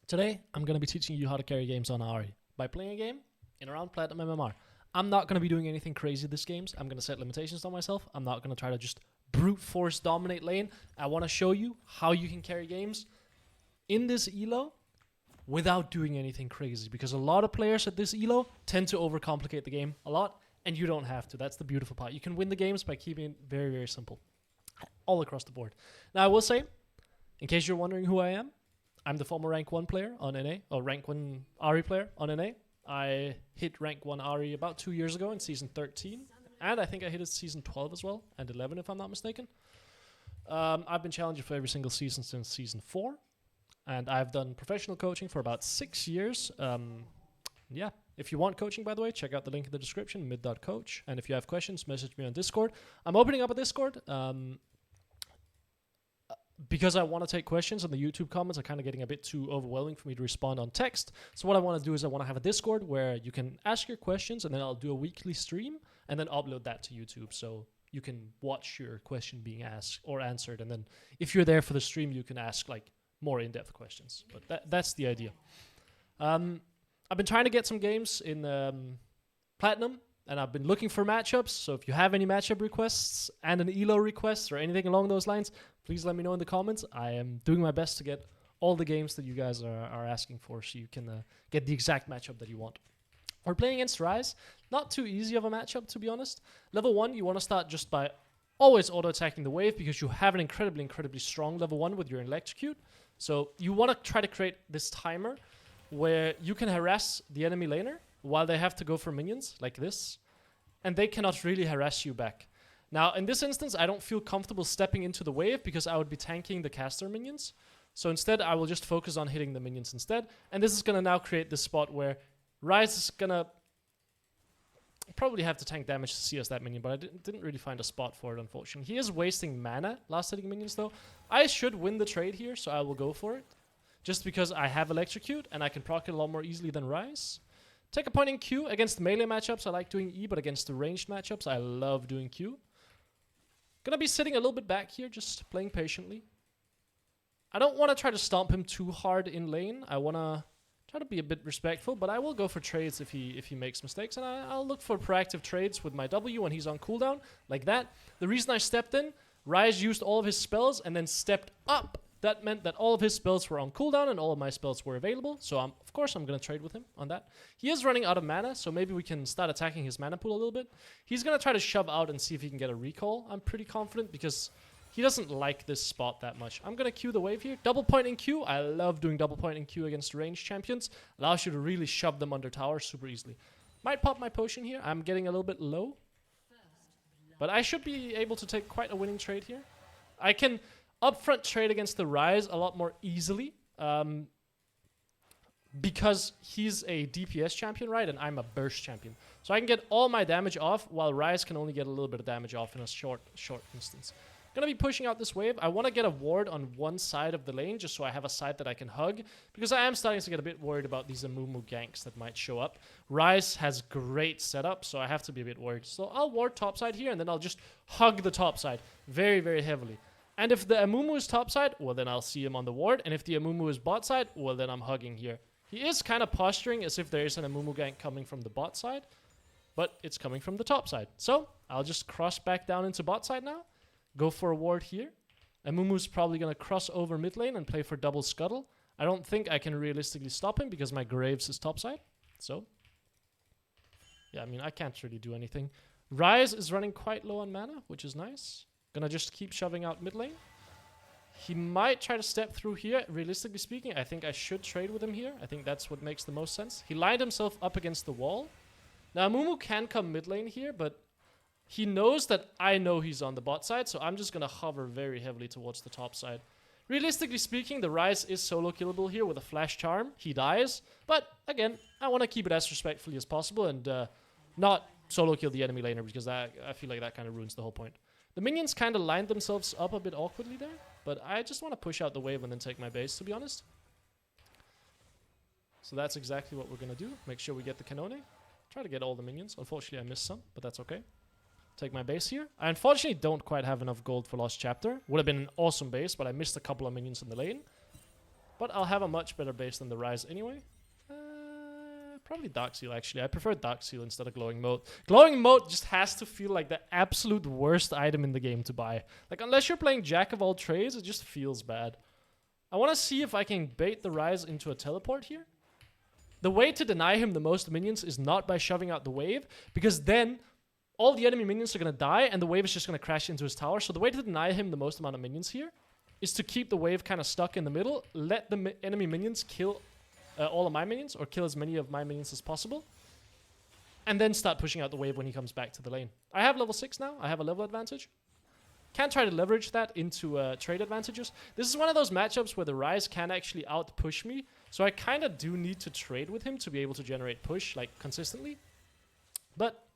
Today, I'm going to be teaching you how to carry games on Ahri by playing a game in around Platinum MMR. I'm not going to be doing anything crazy this games. I'm going to set limitations on myself. I'm not going to try to just brute force dominate lane. I want to show you how you can carry games in this elo without doing anything crazy, because a lot of players at this elo tend to overcomplicate the game a lot, and you don't have to. That's the beautiful part. You can win the games by keeping it very, very simple all across the board. Now, I will say, in case you're wondering who I am, I'm the former rank 1 player on NA, or rank 1 Ahri player on NA. I hit rank 1 Ahri about 2 years ago in season 13, and I think I hit it season 12 as well, and 11 if I'm not mistaken. I've been challenger for every single season since season 4, and I've done professional coaching for about 6 years. Yeah, if you want coaching, by the way, check out the link in the description, mid.coach, and if you have questions, message me on Discord. I'm opening up a Discord. Because I want to take questions, and the YouTube comments are kind of getting a bit too overwhelming for me to respond on text. So what I want to do is I want to have a Discord where you can ask your questions, and then I'll do a weekly stream and then upload that to YouTube, so you can watch your question being asked or answered. And then if you're there for the stream, you can ask like more in-depth questions. But that's the idea. I've been trying to get some games in Platinum, and I've been looking for matchups. So if you have any matchup requests and an elo request or anything along those lines, please let me know in the comments. I am doing my best to get all the games that you guys are asking for, so you can get the exact matchup that you want. We're playing against Ryze. Not too easy of a matchup, to be honest. Level 1, you want to start just by always auto-attacking the wave, because you have an incredibly strong level 1 with your electrocute. So you want to try to create this timer where you can harass the enemy laner while they have to go for minions, like this. And they cannot really harass you back. Now, in this instance, I don't feel comfortable stepping into the wave because I would be tanking the caster minions. So instead, I will just focus on hitting the minions instead. And this is going to now create this spot where Ryze is going to probably have to tank damage to CS that minion, but I didn't really find a spot for it, unfortunately. He is wasting mana last hitting minions, though. I should win the trade here, so I will go for it. Just because I have electrocute, and I can proc it a lot more easily than Ryze. Take a point in Q. Against melee matchups, I like doing E, but against the ranged matchups, I love doing Q. Gonna be sitting a little bit back here, just playing patiently. I don't want to try to stomp him too hard in lane. I want to try to be a bit respectful, but I will go for trades if he makes mistakes, and I'll look for proactive trades with my W when he's on cooldown, like that. The reason I stepped in, Ryze used all of his spells and then stepped up. That meant that all of his spells were on cooldown and all of my spells were available. So of course I'm going to trade with him on that. He is running out of mana, so maybe we can start attacking his mana pool a little bit. He's going to try to shove out and see if he can get a recall. I'm pretty confident because he doesn't like this spot that much. I'm going to Q the wave here. Double point in Q. I love doing double point in Q against ranged champions. Allows you to really shove them under tower super easily. Might pop my potion here. I'm getting a little bit low. But I should be able to take quite a winning trade here. I can upfront trade against the Ryze a lot more easily because he's a DPS champion, right? And I'm a burst champion. So I can get all my damage off while Ryze can only get a little bit of damage off in a short instance. Gonna be pushing out this wave. I want to get a ward on one side of the lane just so I have a side that I can hug, because I am starting to get a bit worried about these Amumu ganks that might show up. Ryze has great setup, so I have to be a bit worried. So I'll ward topside here, and then I'll just hug the topside very heavily. And if the Amumu is topside, well, then I'll see him on the ward. And if the Amumu is bot side, well, then I'm hugging here. He is kind of posturing as if there is an Amumu gank coming from the bot side, but it's coming from the top side. So I'll just cross back down into bot side now, go for a ward here. Amumu's probably going to cross over mid lane and play for double scuttle. I don't think I can realistically stop him because my Graves is topside. So, yeah, I mean, I can't really do anything. Ryze is running quite low on mana, which is nice. Gonna just keep shoving out mid lane. He might try to step through here. Realistically speaking, I think I should trade with him here. I think that's what makes the most sense. He lined himself up against the wall. Now, Amumu can come mid lane here, but he knows that I know he's on the bot side, so I'm just gonna hover very heavily towards the top side. Realistically speaking, the Ryze is solo killable here with a flash charm. He dies, but again, I want to keep it as respectfully as possible and not solo kill the enemy laner, because I feel like that kind of ruins the whole point. The minions kind of lined themselves up a bit awkwardly there, but I just want to push out the wave and then take my base, to be honest. So that's exactly what we're going to do. Make sure we get the Canone. Try to get all the minions. Unfortunately, I missed some, but that's okay. Take my base here. I unfortunately don't quite have enough gold for Lost Chapter. Would have been an awesome base, but I missed a couple of minions in the lane. But I'll have a much better base than the Rise anyway. Probably Dark Seal, actually. I prefer Dark Seal instead of Glowing Mote. Glowing Mote just has to feel like the absolute worst item in the game to buy. Like, unless you're playing Jack of all trades, it just feels bad. I want to see if I can bait the Rise into a teleport here. The way to deny him the most minions is not by shoving out the wave, because then all the enemy minions are going to die, and the wave is just going to crash into his tower. So the way to deny him the most amount of minions here is to keep the wave kind of stuck in the middle, let the enemy minions kill all of my minions, or kill as many of my minions as possible, and then start pushing out the wave when he comes back to the lane. I have level 6 now. I have a level advantage. Can try to leverage that into trade advantages. This is one of those matchups where the Rise can actually out-push me, so I kind of do need to trade with him to be able to generate push, like, consistently. But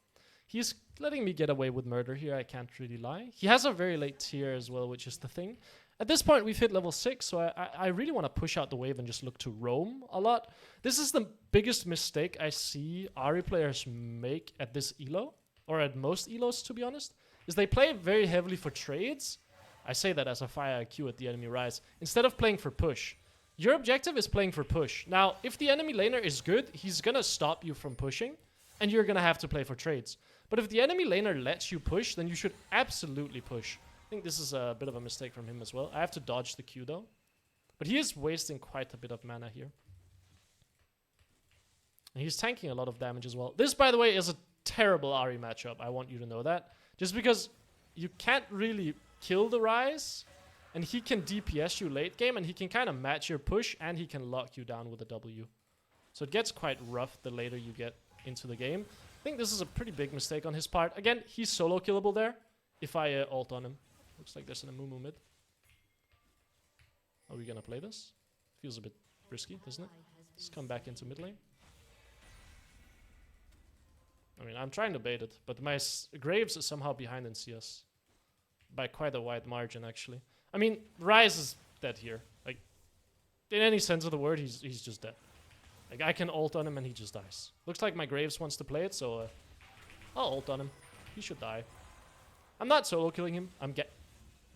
he's letting me get away with murder here, I can't really lie. He has a very late tier as well, which is the thing. At this point, we've hit level 6, so I really want to push out the wave and just look to roam a lot. This is the biggest mistake I see Ahri players make at this elo, or at most elos, to be honest, is they play very heavily for trades. I say that as a fire IQ at the enemy Rise, instead of playing for push. Your objective is playing for push. Now, if the enemy laner is good, he's going to stop you from pushing, and you're going to have to play for trades. But if the enemy laner lets you push, then you should absolutely push. I think this is a bit of a mistake from him as well. I have to dodge the Q though. But he is wasting quite a bit of mana here. And he's tanking a lot of damage as well. This, by the way, is a terrible Ahri matchup. I want you to know that. Just because you can't really kill the Rise, and he can DPS you late game, and he can kind of match your push, and he can lock you down with a W. So it gets quite rough the later you get into the game. I think this is a pretty big mistake on his part. Again, he's solo killable there if I ult on him. Looks like there's an Amumu mid. Are we gonna play this? Feels a bit risky, doesn't it? Let's come back into mid lane. I mean, I'm trying to bait it, but my Graves is somehow behind in CS. By quite a wide margin, actually. I mean, Rise is dead here. Like, in any sense of the word, he's just dead. Like, I can ult on him and he just dies. Looks like my Graves wants to play it, so I'll ult on him. He should die. I'm not solo killing him.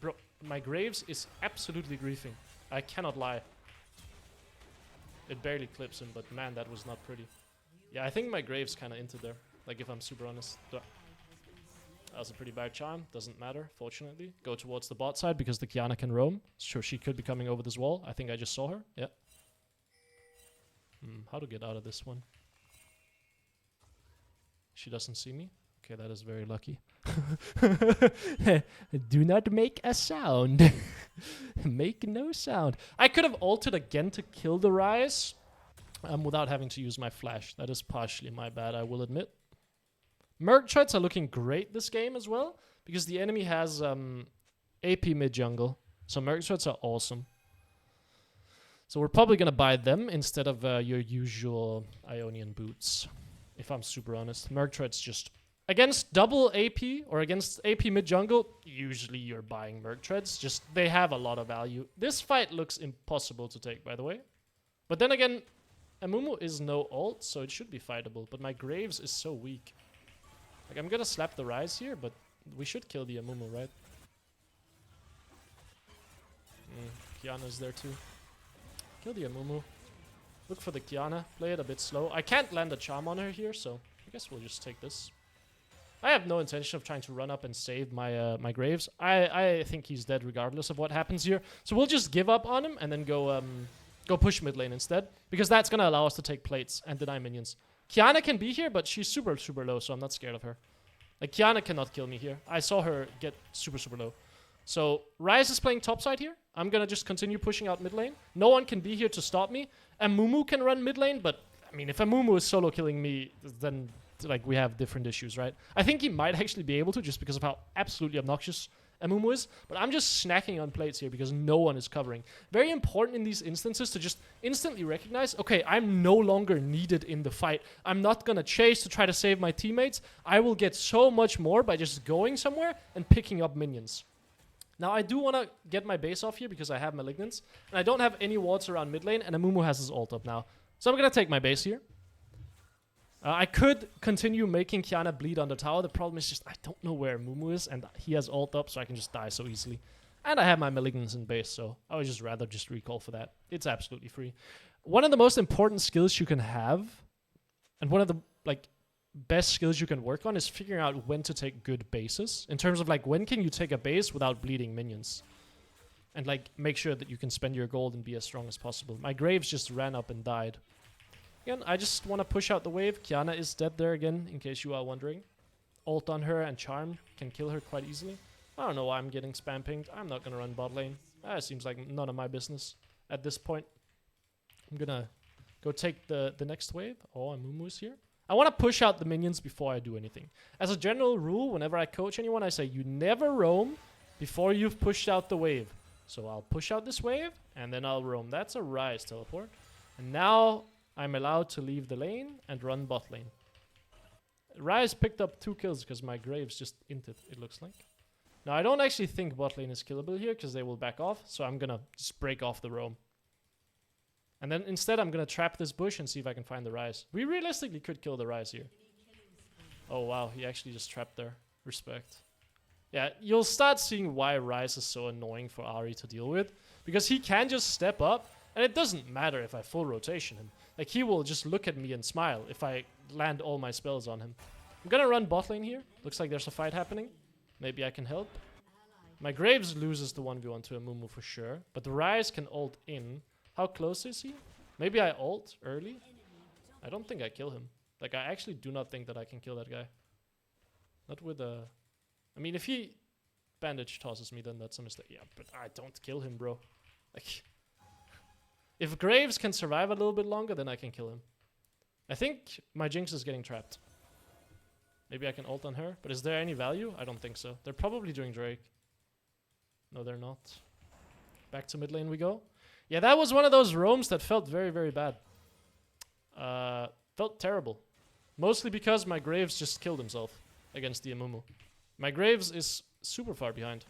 Bro, my Graves is absolutely griefing. I cannot lie. It barely clips him, but man, that was not pretty. Yeah, I think my Graves kind of into there. Like, if I'm super honest. That was a pretty bad charm. Doesn't matter, fortunately. Go towards the bot side because the Kiana can roam. Sure, she could be coming over this wall. I think I just saw her. Yeah. How to get out of this one? She doesn't see me. Okay, that is very lucky. Do not make a sound. Make no sound. I could have ulted again to kill the Rise without having to use my flash. That is partially my bad, I will admit. Merc Treads are looking great this game as well, because the enemy has AP mid jungle. So Merc Treads are awesome. So we're probably going to buy them instead of your usual Ionian boots, if I'm super honest. Merc Treads just... Against double AP or against AP mid jungle, usually you're buying Merc Treads. Just, they have a lot of value. This fight looks impossible to take, by the way. But then again, Amumu is no ult, so it should be fightable. But my Graves is so weak. Like, I'm gonna slap the Rise here, but we should kill the Amumu, right? Kiana's there too. Kill the Amumu. Look for the Kiana. Play it a bit slow. I can't land a charm on her here, so I guess we'll just take this. I have no intention of trying to run up and save my my Graves. I think he's dead regardless of what happens here. So we'll just give up on him and then go push mid lane instead. Because that's going to allow us to take plates and deny minions. Kiana can be here, but she's super, super low, so I'm not scared of her. Like, Kiana cannot kill me here. I saw her get super, super low. So, Ryze is playing topside here. I'm going to just continue pushing out mid lane. No one can be here to stop me. Amumu can run mid lane, but, I mean, if Amumu is solo killing me, then, like, we have different issues, right? I think he might actually be able to, just because of how absolutely obnoxious Amumu is. But I'm just snacking on plates here because no one is covering. Very important in these instances to just instantly recognize, okay, I'm no longer needed in the fight. I'm not going to chase to try to save my teammates. I will get so much more by just going somewhere and picking up minions. Now, I do want to get my base off here because I have Malignants. And I don't have any wards around mid lane, and Amumu has his ult up now. So I'm going to take my base here. I could continue making Kiana bleed on the tower. The problem is just I don't know where Amumu is, and he has ult up, so I can just die so easily. And I have my Malignance in base, so I would just rather just recall for that. It's absolutely free. One of the most important skills you can have, and one of the like best skills you can work on, is figuring out when to take good bases. In terms of like, when can you take a base without bleeding minions? And like, make sure that you can spend your gold and be as strong as possible. My Graves just ran up and died. Again, I just want to push out the wave. Kiana is dead there again, in case you are wondering. Ult on her and Charm can kill her quite easily. I don't know why I'm getting spam pinged. I'm not gonna run bot lane. That seems like none of my business at this point. I'm gonna go take the next wave. Oh, Amumu is here. I want to push out the minions before I do anything. As a general rule, whenever I coach anyone, I say you never roam before you've pushed out the wave. So I'll push out this wave, and then I'll roam. That's a Rise teleport. And now I'm allowed to leave the lane and run bot lane. Rise picked up 2 kills because my Graves just inted, it looks like. Now, I don't actually think bot lane is killable here because they will back off. So I'm going to just break off the roam. And then instead, I'm going to trap this bush and see if I can find the Rise. We realistically could kill the Rise here. Oh, wow. He actually just trapped there. Respect. Yeah, you'll start seeing why Rise is so annoying for Ahri to deal with. Because he can just step up. And it doesn't matter if I full rotation him. Like, he will just look at me and smile if I land all my spells on him. I'm going to run bot lane here. Looks like there's a fight happening. Maybe I can help. My Graves loses the 1v1 to Amumu for sure. But the Rise can ult in. How close is he? Maybe I ult early? I don't think I kill him. Like, I actually do not think that I can kill that guy. Not with a... I mean, if he bandage tosses me, then that's a mistake. Yeah, but I don't kill him, bro. Like... If Graves can survive a little bit longer, then I can kill him. I think my Jinx is getting trapped. Maybe I can ult on her. But is there any value? I don't think so. They're probably doing Drake. No, they're not. Back to mid lane we go. Yeah, that was one of those roams that felt very, very bad. Felt terrible. Mostly because my Graves just killed himself against the Amumu. My Graves is super far behind.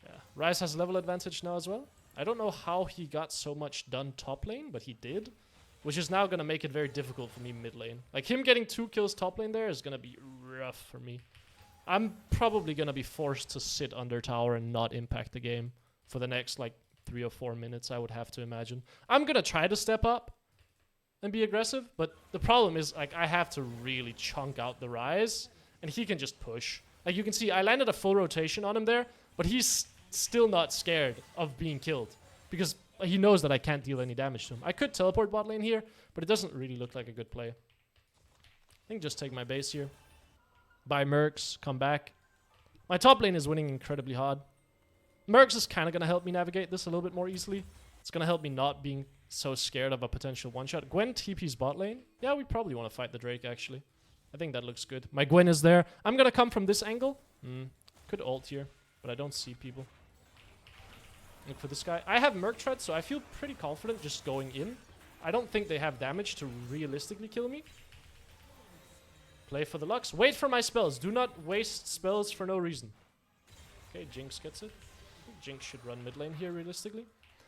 Yeah, Rise has level advantage now as well. I don't know how he got so much done top lane, but he did. Which is now going to make it very difficult for me mid lane. Like, him getting 2 kills top lane there is going to be rough for me. I'm probably going to be forced to sit under tower and not impact the game for the next, like, 3 or 4 minutes, I would have to imagine. I'm going to try to step up and be aggressive, but the problem is, like, I have to really chunk out the Rise, and he can just push. Like, you can see, I landed a full rotation on him there, but he's still not scared of being killed, because he knows that I can't deal any damage to him. I could teleport bot lane here, but it doesn't really look like a good play. I think just take my base here. Buy Mercs, come back. My top lane is winning incredibly hard. Mercs is kind of going to help me navigate this a little bit more easily. It's going to help me not being so scared of a potential one-shot. Gwen TP's bot lane. Yeah, we probably want to fight the Drake, actually. I think that looks good. My Gwen is there. I'm going to come from this angle. Could ult here, but I don't see people. Look for this guy. I have Merc Tread, so I feel pretty confident just going in. I don't think they have damage to realistically kill me. Play for the Lux. Wait for my spells. Do not waste spells for no reason. Okay, Jinx gets it. Jinx should run mid lane here realistically.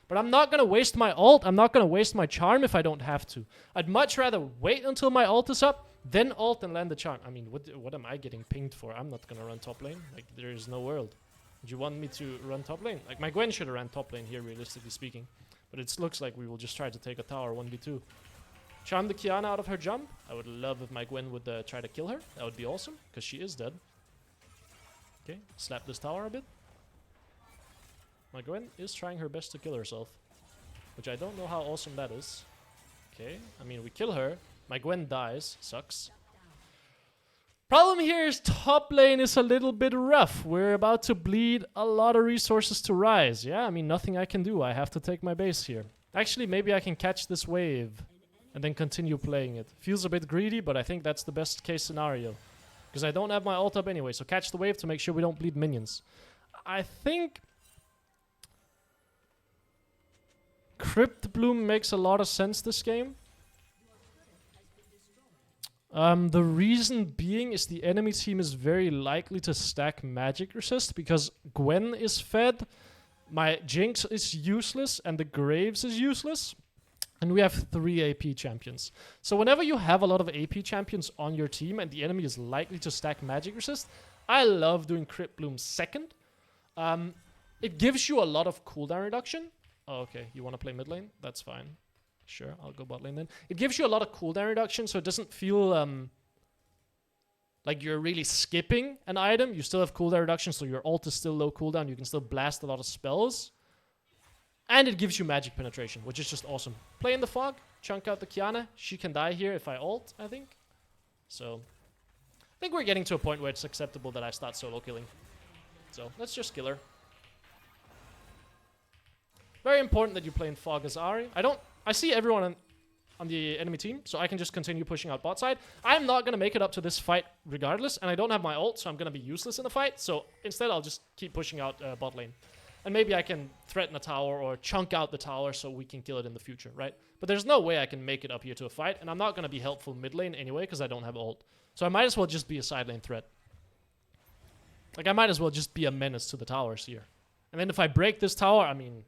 But I'm not going to waste my ult. I'm not going to waste my charm if I don't have to. I'd much rather wait until my ult is up, then ult and land the charm. I mean, what am I getting pinged for? I'm not going to run top lane. Like, there is no world. Do you want me to run top lane? Like, my Gwen should have ran top lane here, realistically speaking. But it looks like we will just try to take a tower 1v2. Charm the Kiana out of her jump. I would love if my Gwen would try to kill her. That would be awesome, because she is dead. Okay, slap this tower a bit. My Gwen is trying her best to kill herself, which I don't know how awesome that is. Okay, I mean, we kill her. My Gwen dies. Sucks. Problem here is top lane is a little bit rough. We're about to bleed a lot of resources to Rise. Yeah, I mean, nothing I can do. I have to take my base here. Actually, maybe I can catch this wave and then continue playing it. Feels a bit greedy, but I think that's the best case scenario. Because I don't have my ult up anyway, so catch the wave to make sure we don't bleed minions. I think Crypt Bloom makes a lot of sense this game. The reason being is the enemy team is very likely to stack magic resist because Gwen is fed, my Jinx is useless, and the Graves is useless. And we have 3 AP champions. So whenever you have a lot of AP champions on your team and the enemy is likely to stack magic resist, I love doing Crypt Bloom second. It gives you a lot of cooldown reduction. Oh, okay, you want to play mid lane? That's fine. Sure, I'll go bot lane then. It gives you a lot of cooldown reduction, so it doesn't feel like you're really skipping an item. You still have cooldown reduction, so your ult is still low cooldown. You can still blast a lot of spells. And it gives you magic penetration, which is just awesome. Play in the fog, chunk out the Kiana. She can die here if I ult, I think. So, I think we're getting to a point where it's acceptable that I start solo killing. So, let's just kill her. Very important that you play in fog as Ahri. I see everyone on the enemy team, so I can just continue pushing out bot side. I'm not going to make it up to this fight regardless, and I don't have my ult, so I'm going to be useless in the fight. So, instead, I'll just keep pushing out bot lane. And maybe I can threaten a tower or chunk out the tower so we can kill it in the future, right? But there's no way I can make it up here to a fight, and I'm not going to be helpful mid lane anyway because I don't have ult. So I might as well just be a side lane threat. Like, I might as well just be a menace to the towers here. And then if I break this tower, I mean,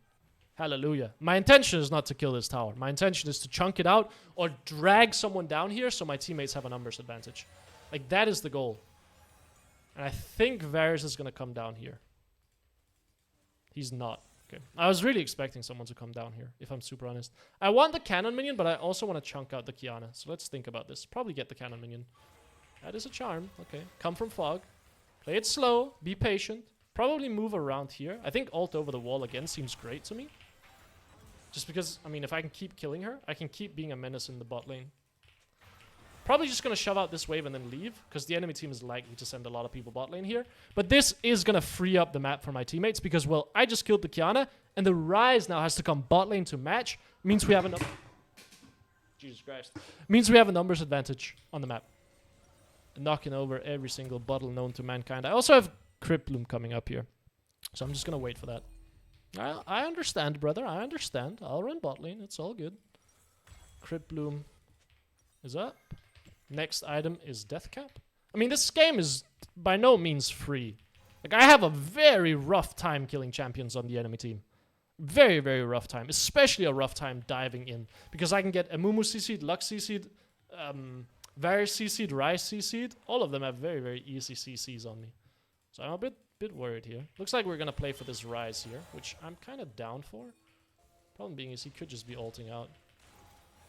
hallelujah. My intention is not to kill this tower. My intention is to chunk it out or drag someone down here so my teammates have a numbers advantage. Like, that is the goal. And I think Varus is going to come down here. He's not. Okay. I was really expecting someone to come down here, if I'm super honest. I want the cannon minion, but I also want to chunk out the Kiana. So let's think about this. Probably get the cannon minion. That is a charm. Okay. Come from fog. Play it slow. Be patient. Probably move around here. I think ult over the wall again seems great to me. Just because, I mean, if I can keep killing her, I can keep being a menace in the bot lane. Probably just going to shove out this wave and then leave, because the enemy team is likely to send a lot of people bot lane here. But this is going to free up the map for my teammates, because, well, I just killed the Kiana, and the Ryze now has to come bot lane to match. Means we have a Jesus Christ. Means we have a numbers advantage on the map. Knocking over every single bottle known to mankind. I also have Crypt Bloom coming up here, so I'm just going to wait for that. I understand, brother. I understand. I'll run bot lane. It's all good. Crypt Bloom is up. Next item is Death Cap. I mean, this game is by no means free. Like, I have a very rough time killing champions on the enemy team. Very, very rough time. Especially a rough time diving in. Because I can get Amumu CC'd, Lux CC'd, Varus CC'd, Ryze CC'd. All of them have very, very easy CCs on me. So I'm a bit worried here. Looks like we're going to play for this Ryze here, which I'm kind of down for. Problem being is he could just be ulting out.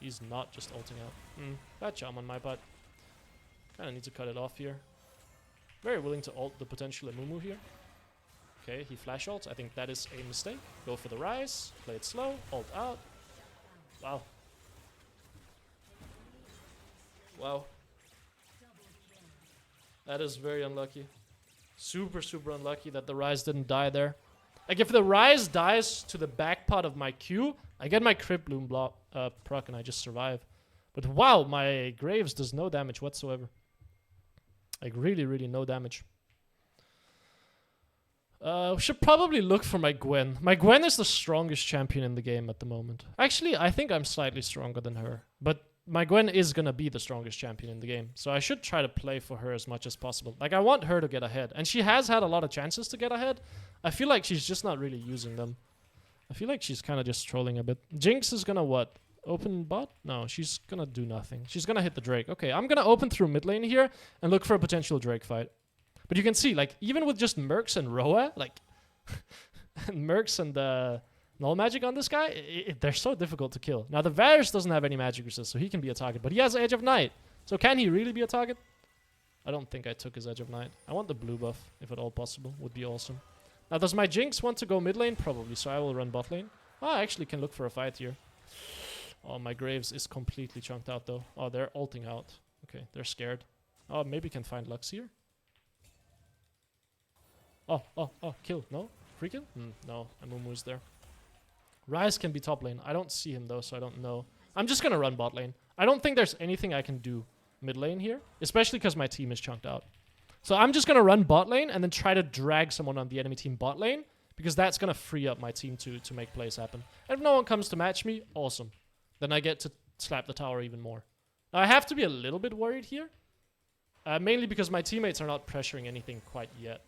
He's not just ulting out. Bad charm on my part. Kind of need to cut it off here. Very willing to ult the potential Amumu here. Okay, he flash ults. I think that is a mistake. Go for the Ryze. Play it slow. Ult out. Wow. Wow. That is very unlucky. Super, super unlucky that the Ryze didn't die there. Like, if the Ryze dies to the back part of my Q, I get my Crypt Bloom proc and I just survive. But wow, my Graves does no damage whatsoever. Like, really, really no damage. We should probably look for my Gwen. My Gwen is the strongest champion in the game at the moment. Actually, I think I'm slightly stronger than her. But my Gwen is gonna be the strongest champion in the game. So I should try to play for her as much as possible. Like, I want her to get ahead. And she has had a lot of chances to get ahead. I feel like she's just not really using them. I feel like she's kind of just trolling a bit. Jinx is gonna what? Open bot? No, she's gonna do nothing. She's gonna hit the Drake. Okay, I'm gonna open through mid lane here and look for a potential Drake fight. But you can see, like, even with just Mercs and Roa, like, Mercs and Null Magic on this guy, they're so difficult to kill. Now, the Varus doesn't have any magic resist, so he can be a target. But he has Edge of Night. So can he really be a target? I don't think I took his Edge of Night. I want the blue buff, if at all possible. Would be awesome. Now, does my Jinx want to go mid lane? Probably, so I will run bot lane. Oh, I actually can look for a fight here. Oh, my Graves is completely chunked out, though. Oh, they're ulting out. Okay, they're scared. Oh, maybe can find Lux here. Oh, kill. No? Free kill? No, Amumu's there. Ryze can be top lane. I don't see him, though, so I don't know. I'm just going to run bot lane. I don't think there's anything I can do mid lane here, especially because my team is chunked out. So I'm just going to run bot lane and then try to drag someone on the enemy team bot lane, because that's going to free up my team to make plays happen. And if no one comes to match me, awesome. Then I get to slap the tower even more. Now, I have to be a little bit worried here, mainly because my teammates are not pressuring anything quite yet.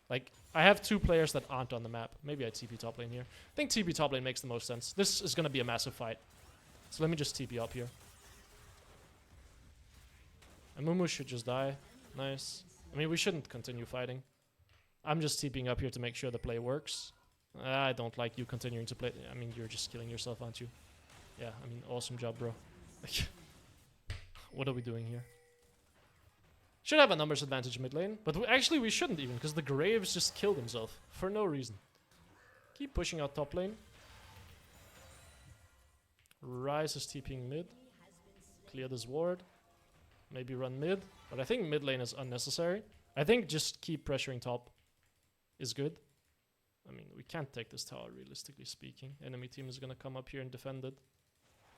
Like, I have two players that aren't on the map. Maybe I TP top lane here. I think TP top lane makes the most sense. This is going to be a massive fight. So let me just TP up here. Amumu should just die. Nice. I mean, we shouldn't continue fighting. I'm just TPing up here to make sure the play works. I don't like you continuing to play. I mean, you're just killing yourself, aren't you? Yeah, I mean, awesome job, bro. Like, what are we doing here? Should have a numbers advantage mid lane, but actually we shouldn't even, because the Graves just killed himself for no reason. Keep pushing out top lane. Ryze is TPing mid. Clear this ward. Maybe run mid, but I think mid lane is unnecessary. I think just keep pressuring top is good. I mean, we can't take this tower, realistically speaking. Enemy team is gonna come up here and defend it.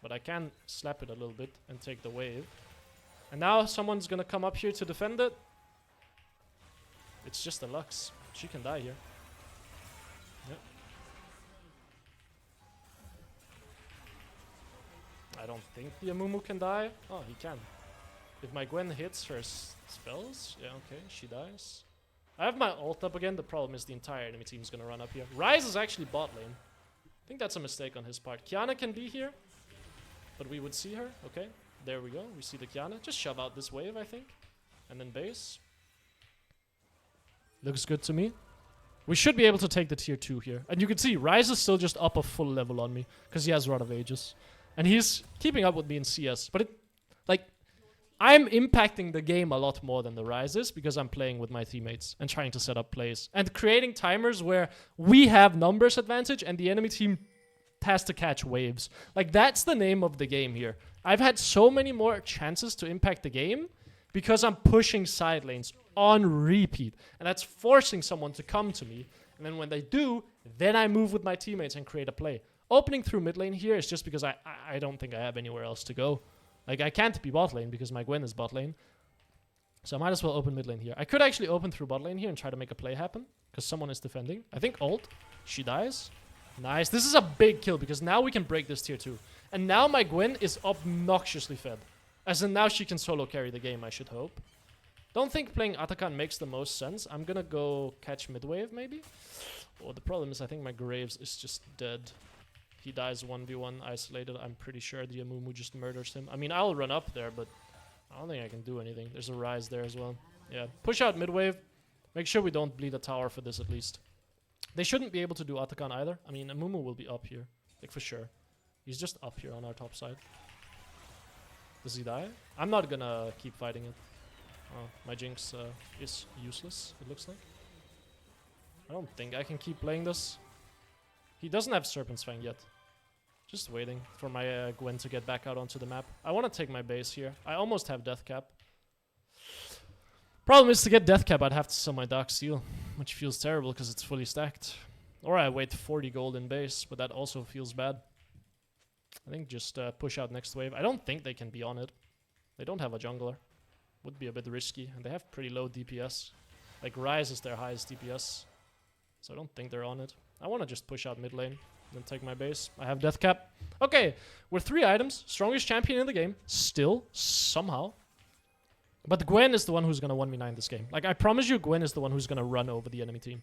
But I can slap it a little bit and take the wave. And now someone's gonna come up here to defend it. It's just a Lux. She can die here. Yep. I don't think the Amumu can die. Oh, he can. If my Gwen hits her spells, yeah, okay, she dies. I have my ult up again. The problem is the entire enemy team is gonna run up here. Ryze is actually bot lane. I think that's a mistake on his part. Kiana can be here, but we would see her. Okay, there we go. We see the Kiana. Just shove out this wave, I think. And then base. Looks good to me. We should be able to take the tier 2 here. And you can see, Ryze is still just up a full level on me, because he has Rod of Ages. And he's keeping up with me in CS. But I'm impacting the game a lot more than the Ryze is, because I'm playing with my teammates and trying to set up plays. And creating timers where we have numbers advantage and the enemy team has to catch waves. Like, that's the name of the game here. I've had so many more chances to impact the game because I'm pushing side lanes on repeat. And that's forcing someone to come to me. And then when they do, then I move with my teammates and create a play. Opening through mid lane here is just because I don't think I have anywhere else to go. Like, I can't be bot lane because my Gwen is bot lane. So I might as well open mid lane here. I could actually open through bot lane here and try to make a play happen, because someone is defending. I think ult. She dies. Nice. This is a big kill, because now we can break this tier 2. And now my Gwen is obnoxiously fed. As in, now she can solo carry the game, I should hope. Don't think playing Atakan makes the most sense. I'm gonna go catch mid wave, maybe? Oh, the problem is I think my Graves is just dead. He dies 1v1 isolated. I'm pretty sure the Amumu just murders him. I mean, I'll run up there, but I don't think I can do anything. There's a Ryze there as well. Yeah, push out mid wave. Make sure we don't bleed a tower for this at least. They shouldn't be able to do Atakan either. I mean, Amumu will be up here, like for sure. He's just up here on our top side. Does he die? I'm not gonna keep fighting it. Oh, my Jinx is useless, it looks like. I don't think I can keep playing this. He doesn't have Serpent's Fang yet. Just waiting for my Gwen to get back out onto the map. I want to take my base here. I almost have Death Cap. Problem is, to get Death Cap, I'd have to sell my Dark Seal, which feels terrible because it's fully stacked. Or I wait 40 gold in base, but that also feels bad. I think just push out next wave. I don't think they can be on it. They don't have a jungler. Would be a bit risky, and they have pretty low DPS. Like, Ryze is their highest DPS, so I don't think they're on it. I want to just push out mid lane, then take my base. I have Death Cap. Okay, we're 3 items. Strongest champion in the game. Still, somehow. But Gwen is the one who's going to 1v9 this game. Like, I promise you, Gwen is the one who's going to run over the enemy team.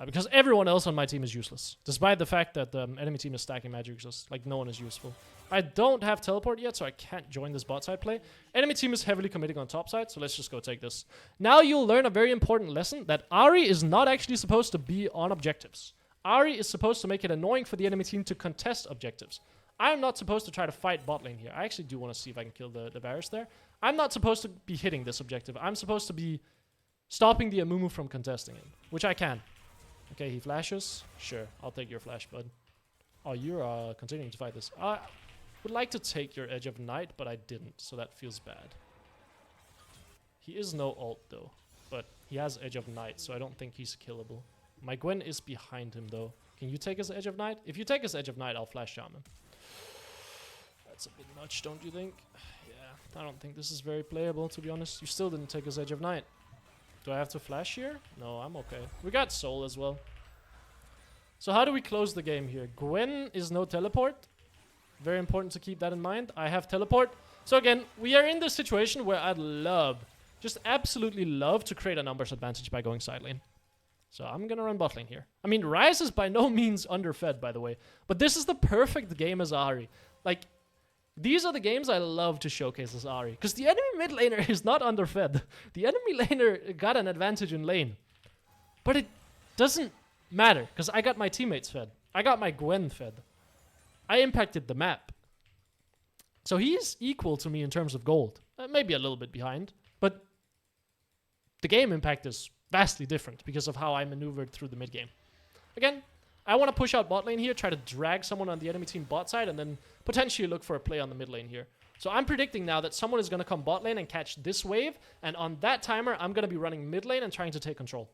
Because everyone else on my team is useless. Despite the fact that the enemy team is stacking magic resist. Like, no one is useful. I don't have teleport yet, so I can't join this bot side play. Enemy team is heavily committing on top side, so let's just go take this. Now you'll learn a very important lesson, that Ahri is not actually supposed to be on objectives. Ahri is supposed to make it annoying for the enemy team to contest objectives. I'm not supposed to try to fight bot lane here. I actually do want to see if I can kill the Varus there. I'm not supposed to be hitting this objective. I'm supposed to be stopping the Amumu from contesting it, which I can. Okay, he flashes. Sure, I'll take your flash, bud. Oh, you're continuing to fight this. I would like to take your Edge of Night, but I didn't, so that feels bad. He is no ult, though, but he has Edge of Night, so I don't think he's killable. My Gwen is behind him, though. Can you take his Edge of Night? If you take his Edge of Night, I'll flash Shaman. That's a bit much, don't you think? Yeah, I don't think this is very playable, to be honest. You still didn't take his Edge of Night. Do I have to flash here? No, I'm okay. We got Soul as well. So how do we close the game here? Gwen is no teleport. Very important to keep that in mind. I have teleport. So again, we are in this situation where I'd love, just absolutely love to create a numbers advantage by going side lane. So I'm going to run bot lane here. I mean, Ryze is by no means underfed, by the way. But this is the perfect game as Ahri. Like, these are the games I love to showcase as Ahri. Because the enemy mid laner is not underfed. The enemy laner got an advantage in lane. But it doesn't matter because I got my teammates fed. I got my Gwen fed. I impacted the map. So he's equal to me in terms of gold. Maybe a little bit behind, but the game impact is vastly different because of how I maneuvered through the mid game. Again, I want to push out bot lane here, try to drag someone on the enemy team bot side, and then potentially look for a play on the mid lane here. So I'm predicting now that someone is going to come bot lane and catch this wave, and on that timer, I'm going to be running mid lane and trying to take control.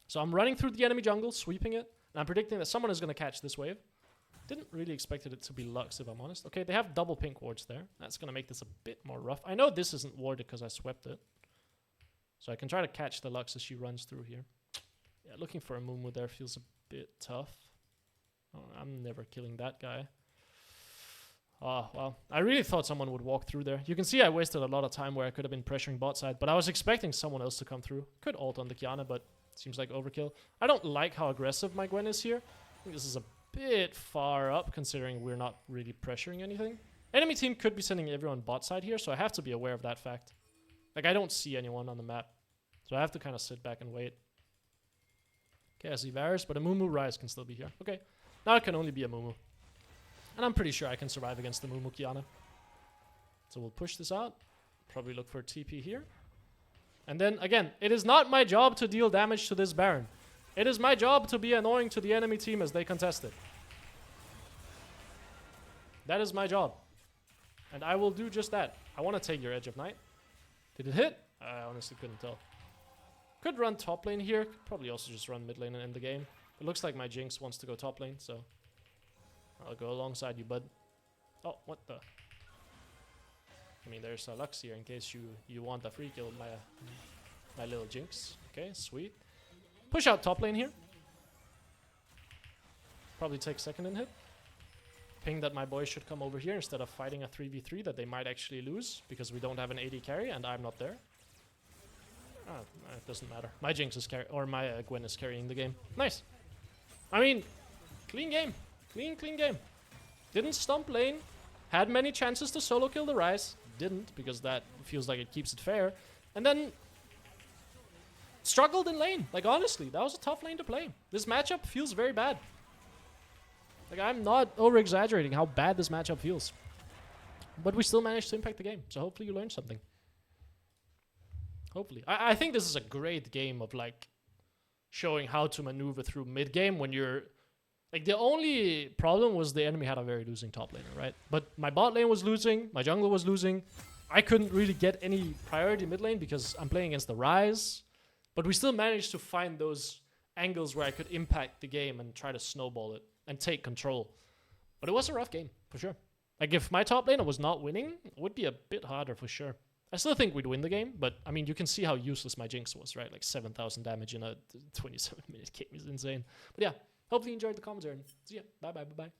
So I'm running through the enemy jungle, sweeping it, and I'm predicting that someone is going to catch this wave. Didn't really expect it to be Lux, if I'm honest. Okay, they have double pink wards there. That's going to make this a bit more rough. I know this isn't warded because I swept it. So I can try to catch the Lux as she runs through here. Yeah, looking for a Mumu there feels a bit tough. Oh, I'm never killing that guy. Oh, well, I really thought someone would walk through there. You can see I wasted a lot of time where I could have been pressuring bot side, but I was expecting someone else to come through. Could ult on the Kiana, but seems like overkill. I don't like how aggressive my Gwen is here. I think this is a bit far up considering we're not really pressuring anything. Enemy team could be sending everyone bot side here, so I have to be aware of that fact. Like, I don't see anyone on the map, so I have to kind of sit back and wait. Okay, I see Varus, but a Mumu Rise can still be here. Okay, now it can only be a Mumu. And I'm pretty sure I can survive against the Mumu Kiana. So we'll push this out. Probably look for a TP here. And then, again, it is not my job to deal damage to this Baron. It is my job to be annoying to the enemy team as they contest it. That is my job. And I will do just that. I want to take your Edge of Night. Did it hit? I honestly couldn't tell. Could run top lane here. Could probably also just run mid lane and end the game. It looks like my Jinx wants to go top lane, so I'll go alongside you, bud. Oh, what the? I mean, there's a Lux here in case you want a free kill, my little Jinx. Okay, sweet. Push out top lane here. Probably take second in hit. Ping that my boys should come over here instead of fighting a 3v3 that they might actually lose because we don't have an AD carry and I'm not there. It doesn't matter. My Jinx is my Gwen is carrying the game. Nice. I mean, clean game. Clean game. Didn't stomp lane. Had many chances to solo kill the Ryze. Didn't, because that feels like it keeps it fair. And then struggled in lane. Like, honestly, that was a tough lane to play. This matchup feels very bad. Like, I'm not over-exaggerating how bad this matchup feels. But we still managed to impact the game. So hopefully you learned something. Hopefully. I think this is a great game of, like, showing how to maneuver through mid-game when you're... Like, the only problem was the enemy had a very losing top laner, right? But my bot lane was losing, my jungle was losing. I couldn't really get any priority mid lane because I'm playing against the Ryze. But we still managed to find those angles where I could impact the game and try to snowball it and take control. But it was a rough game, for sure. Like, if my top laner was not winning, it would be a bit harder, for sure. I still think we'd win the game, but, I mean, you can see how useless my Jinx was, right? Like, 7,000 damage in a 27-minute game is insane. But yeah. Hopefully you enjoyed the commentary. See ya. Bye.